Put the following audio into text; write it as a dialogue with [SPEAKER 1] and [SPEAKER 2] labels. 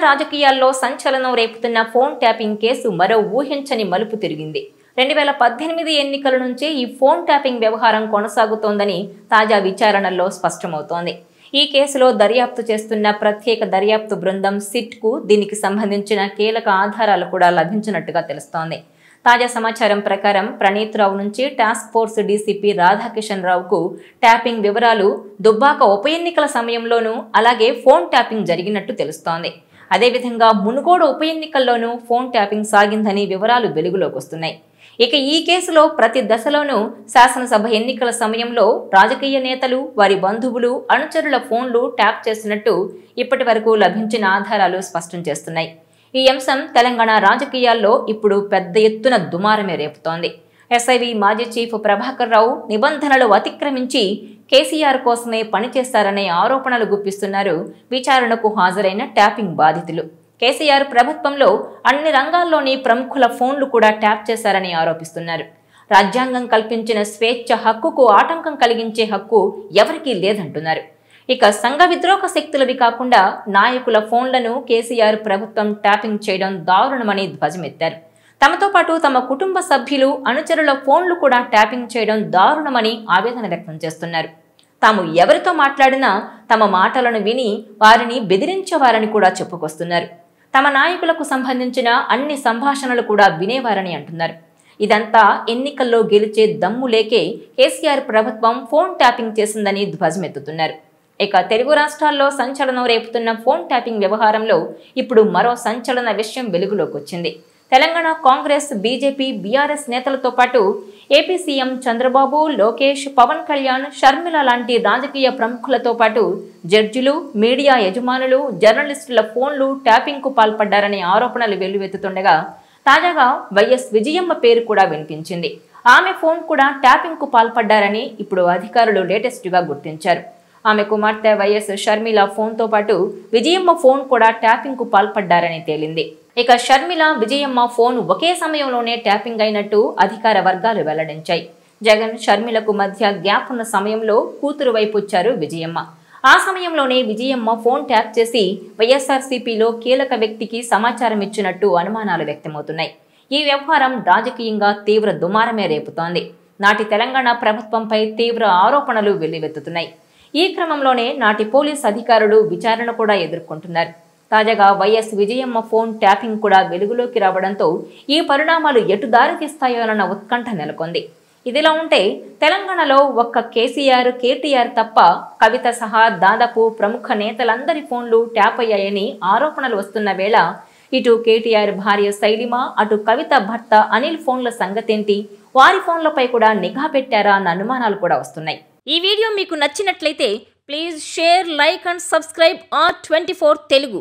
[SPEAKER 1] రాజకీయాల్లో సంచలనం రేపుతున్న phone tapping case మరో ఊహించని మలుపు తిరిగింది. 2018 ఎన్నికల నుంచే ఈ ఫోన్ ట్యాపింగ్ వ్యవహారం కొనసాగుతోందని తాజా విచారణల్లో స్పష్టమవుతోంది. ఈ కేసులో దర్యాప్తు చేస్తున్న ప్రత్యేక దర్యాప్తు బృందం సిట్కు దీనికి సంబంధించిన కీలక ఆధారాలు కూడా లభించినట్టుగా తెలుస్తోంది. తాజా సమాచారం ప్రకారం ప్రణీత్ రావు నుంచి టాస్క్ ఫోర్స్ డీసీపీ రాధాకిషన్ రావుకు ట్యాపింగ్ వివరాలు దుబ్బాక ఉప ఎన్నికల సమయంలోనూ అలాగే ఫోన్ ట్యాపింగ్ జరిగినట్టు తెలుస్తోంది. అదేవిధంగా మునుగోడు ఉప ఎన్నికల్లోనూ ఫోన్ ట్యాపింగ్ సాగిందని వివరాలు వెలుగులోకి వస్తున్నాయి. ఇక ఈ కేసులో ప్రతి దశలోనూ శాసనసభ ఎన్నికల సమయంలో రాజకీయ నేతలు, వారి బంధువులు, అనుచరుల ఫోన్లు ట్యాప్ చేసినట్టు ఇప్పటి వరకు లభించిన ఆధారాలు స్పష్టం చేస్తున్నాయి. ఈ అంశం తెలంగాణ రాజకీయాల్లో ఇప్పుడు పెద్ద ఎత్తున దుమారమే రేపుతోంది. ఎస్ఐవి మాజీ చీఫ్ ప్రభాకర్ రావు నిబంధనలు అతిక్రమించి కేసీఆర్ కోసమే పనిచేశారనే ఆరోపణలు గుప్పిస్తున్నారు విచారణకు హాజరైన ట్యాపింగ్ బాధితులు. కేసీఆర్ ప్రభుత్వంలో అన్ని రంగాల్లోని ప్రముఖుల ఫోన్లు కూడా ట్యాప్ చేశారని ఆరోపిస్తున్నారు. రాజ్యాంగం కల్పించిన స్వేచ్ఛ హక్కుకు ఆటంకం కలిగించే హక్కు ఎవరికీ లేదంటున్నారు. ఇక సంఘ విద్రోహ శక్తులవి కాకుండా నాయకుల ఫోన్లను కేసీఆర్ ప్రభుత్వం ట్యాపింగ్ చేయడం దారుణమని ధ్వజమెత్తారు. తమతో పాటు తమ కుటుంబ సభ్యులు, అనుచరుల ఫోన్లు కూడా ట్యాపింగ్ చేయడం దారుణమని ఆవేదన వ్యక్తం చేస్తున్నారు. తాము ఎవరితో మాట్లాడినా తమ మాటలను విని వారిని బెదిరించేవారని కూడా చెప్పుకొస్తున్నారు. తమ నాయకులకు సంబంధించిన అన్ని సంభాషణలు కూడా వినేవారని అంటున్నారు. ఇదంతా ఎన్నికల్లో గెలిచే దమ్ము లేకే కేసీఆర్ ప్రభుత్వం ఫోన్ ట్యాపింగ్ చేసిందని ధ్వజమెత్తుతున్నారు. ఇక తెలుగు రాష్ట్రాల్లో సంచలనం రేపుతున్న ఫోన్ ట్యాపింగ్ వ్యవహారంలో ఇప్పుడు మరో సంచలన విషయం వెలుగులోకి వచ్చింది. తెలంగాణ కాంగ్రెస్, బీజేపీ, బీఆర్ఎస్ నేతలతో పాటు ఏపీ సీఎం చంద్రబాబు, లోకేష్, పవన్ కళ్యాణ్, షర్మిల లాంటి రాజకీయ ప్రముఖులతో పాటు జడ్జిలు, మీడియా యజమానులు, జర్నలిస్టుల ఫోన్లు ట్యాపింగ్కు పాల్పడ్డారనే ఆరోపణలు వెల్లువెత్తుతుండగా తాజాగా వైఎస్ విజయమ్మ పేరు కూడా వినిపించింది. ఆమె ఫోన్ కూడా ట్యాపింగ్కు పాల్పడ్డారని ఇప్పుడు అధికారులు లేటెస్ట్గా గుర్తించారు. ఆమె కుమార్తె వైఎస్ షర్మిల ఫోన్తో పాటు విజయమ్మ ఫోన్ కూడా ట్యాపింగ్కు పాల్పడ్డారని తేలింది. ఇక షర్మిల, విజయమ్మ ఫోన్ ఒకే సమయంలోనే ట్యాపింగ్ అయినట్టు అధికార వర్గాలు వెల్లడించాయి. జగన్, షర్మిలకు మధ్య గ్యాప్ ఉన్న సమయంలో కూతురు వైపుచ్చారు విజయమ్మ. ఆ సమయంలోనే విజయమ్మ ఫోన్ ట్యాప్ చేసి వైఎస్ఆర్సీపీలో కీలక వ్యక్తికి సమాచారం ఇచ్చినట్టు అనుమానాలు వ్యక్తమవుతున్నాయి. ఈ వ్యవహారం రాజకీయంగా తీవ్ర దుమారమే రేపుతోంది. నాటి తెలంగాణ ప్రభుత్వంపై తీవ్ర ఆరోపణలు వెల్లువెత్తుతున్నాయి. ఈ క్రమంలోనే నాటి పోలీస్ అధికారులు విచారణ కూడా ఎదుర్కొంటున్నారు. తాజాగా వైఎస్ విజయమ్మ ఫోన్ ట్యాపింగ్ కూడా వెలుగులోకి రావడంతో ఈ పరిణామాలు ఎటు దారి తీస్తాయోనన్న ఉత్కంఠ నెలకొంది. ఇదిలా ఉంటే తెలంగాణలో ఒక్క కేసీఆర్, కేటీఆర్ తప్ప కవిత సహా దాదాపు ప్రముఖ నేతలందరి ఫోన్లు ట్యాప్ అయ్యాయని ఆరోపణలు వస్తున్న వేళ ఇటు కేటీఆర్ భార్య శైలిమ, అటు కవిత భర్త అనిల్ ఫోన్ల సంగతేంటి, వారి ఫోన్లపై కూడా నిఘా పెట్టారా అన్న అనుమానాలు కూడా వస్తున్నాయి. ఈ వీడియో మీకు నచ్చినట్లయితే please share, like and subscribe R24 Telugu.